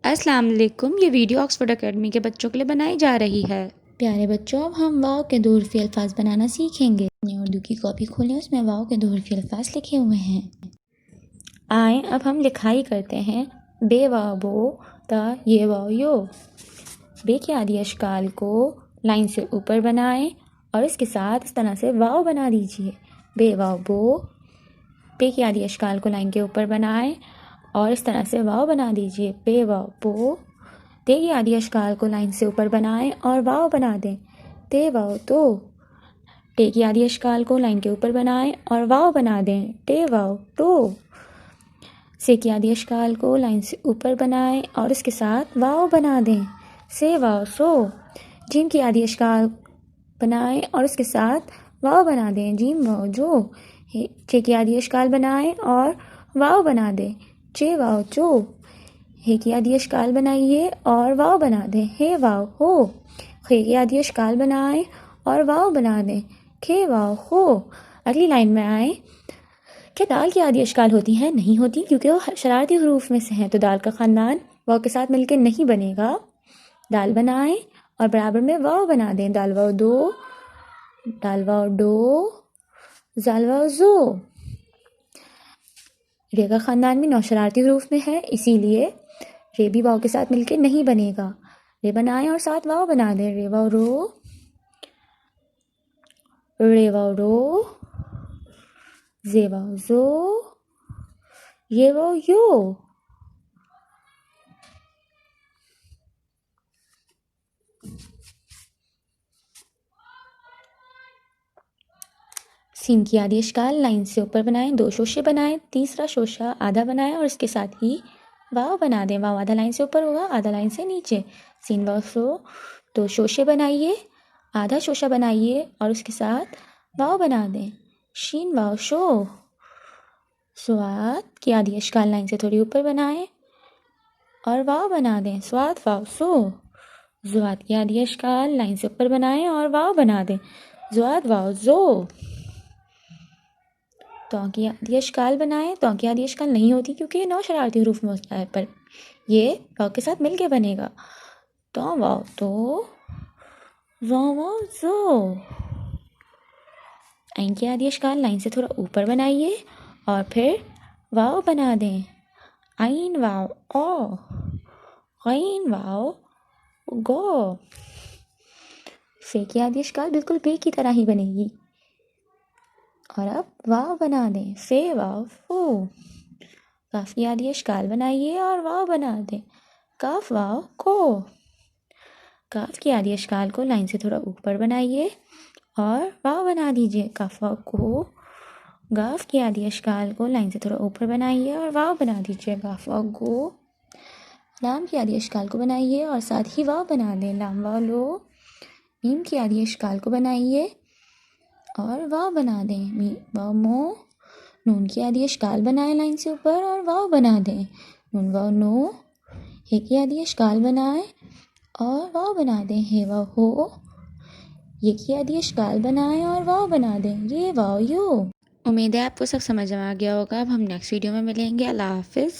अस्सलाम वालेकुम। ये वीडियो ऑक्सफोर्ड एकेडमी के बच्चों के लिए बनाई जा रही है। प्यारे बच्चों, अब हम वाव के दो हरफ़ी अल्फाज बनाना सीखेंगे। अपनी उर्दू की कॉपी खोलें, उसमें वाव के दो हरफ़ी अल्फाज लिखे हुए हैं। आए अब हम लिखाई करते हैं। बे वाव बो, ता ये वाव यो। बे के आदि अशकाल को लाइन से ऊपर बनाएं और इसके साथ इस तरह से वाव बना दीजिए। बे वाव बो। पे के आदि अशकाल को लाइन के ऊपर बनाएं और इस तरह से वाव बना दीजिए। पे वाव पो। ते की आदि अशकाल को लाइन से ऊपर बनाएं और वाव बना दें। ते वाव तो। टे की आदि अशकाल को लाइन के ऊपर बनाएं और वाव बना दें। टे वाव टो। से की आदि अशकाल को लाइन से ऊपर बनाएं और इसके साथ वाव बना दें। से वाव सो। जीम की आदि अशकाल बनाएं और इसके साथ वाव बना दें। जीम वाव जो। चे की आदि अशकाल बनाएं और वाव बना दें। चे वाव चो। हे की आदि अशकाल बनाइए और वाव बना दें। हे वाव हो। खे की आदि अशकाल बनाएं और वाव बना दें। खे वाव हो। अगली लाइन में आए। क्या दाल की आदि अशकाल होती हैं? नहीं होती, क्योंकि वो शरारती हरूफ में से हैं, तो दाल का ख़ानदान वाव के साथ मिलकर नहीं बनेगा। दाल बनाएं और बराबर में वाव बना दें। दाल वाव दो। दाल वाव डो। जाल वाव जो। रे का ख़ानदान भी नौ शरारती हरूफ में है, इसीलिए रे भी वाव के साथ मिलके नहीं बनेगा। रे बनाएं और साथ वाव बना दें। रे वाव रो। रे वाव रो। जे वाव जो। ये वाव यो। सीन की आदि अशकाल लाइन से ऊपर बनाएं, दो शोशे बनाएं, तीसरा शोशा आधा बनाएं और इसके साथ ही वाव बना दें। वाव आधा लाइन से ऊपर होगा, आधा लाइन से नीचे। सीन वाव सो। दो शोशे बनाइए, आधा शोशा बनाइए और उसके साथ वाव बना दें। शीन वाव शो। स्वाद की आदि अशकाल लाइन से थोड़ी ऊपर बनाएं और वाव बना दें। स्वाद वाव सो। जुआद की आदि अशकाल लाइन से ऊपर बनाएं और वाव बना दें। जुआद वाव जो। तो की आदि अशकाल बनाएं। तो की आदि अशकाल नहीं होती, क्योंकि ये नौ शरारती हरूफ में होता है, पर ये वाव के साथ मिलके बनेगा। तो वाव तो। वाव वाव जो। आइन की आदि अशकाल लाइन से थोड़ा ऊपर बनाइए और फिर वाव बना दें। आइन वाव ओ। गैन वाव गो। फे की आदि अशकाल बिल्कुल बे की तरह ही बनेगी। और अब वाव बना दें। फे वाव फो। काफ की आदि अशकाल बनाइए और वाव बना दें। काफ वाव को। काफ की आदि अशकाल को लाइन से थोड़ा ऊपर बनाइए और वाव बना दीजिए। काफ वाव को। गाफ की आदि अशकाल को लाइन से थोड़ा ऊपर बनाइए और वाव बना दीजिए। गाफ वाव गो। लाम की आदि अशकाल को बनाइए और साथ ही वाव बना दें। लाम वाव लो। मीम की आदि अशकाल को बनाइए और वाव बना दें। मीम वाव मो। नून की आदि अशकाल बनाएं लाइन से ऊपर और वाव बना दें। नून वाव नो। हे की आदि अशकाल बनाएं और वाव बना दें। हे वाव हो। ये की आदि अशकाल बनाएं और वाव बना दें। ये वाव यो। उम्मीद है आपको सब समझ में आ गया होगा। अब हम नेक्स्ट वीडियो में मिलेंगे। अल्लाह हाफिज़।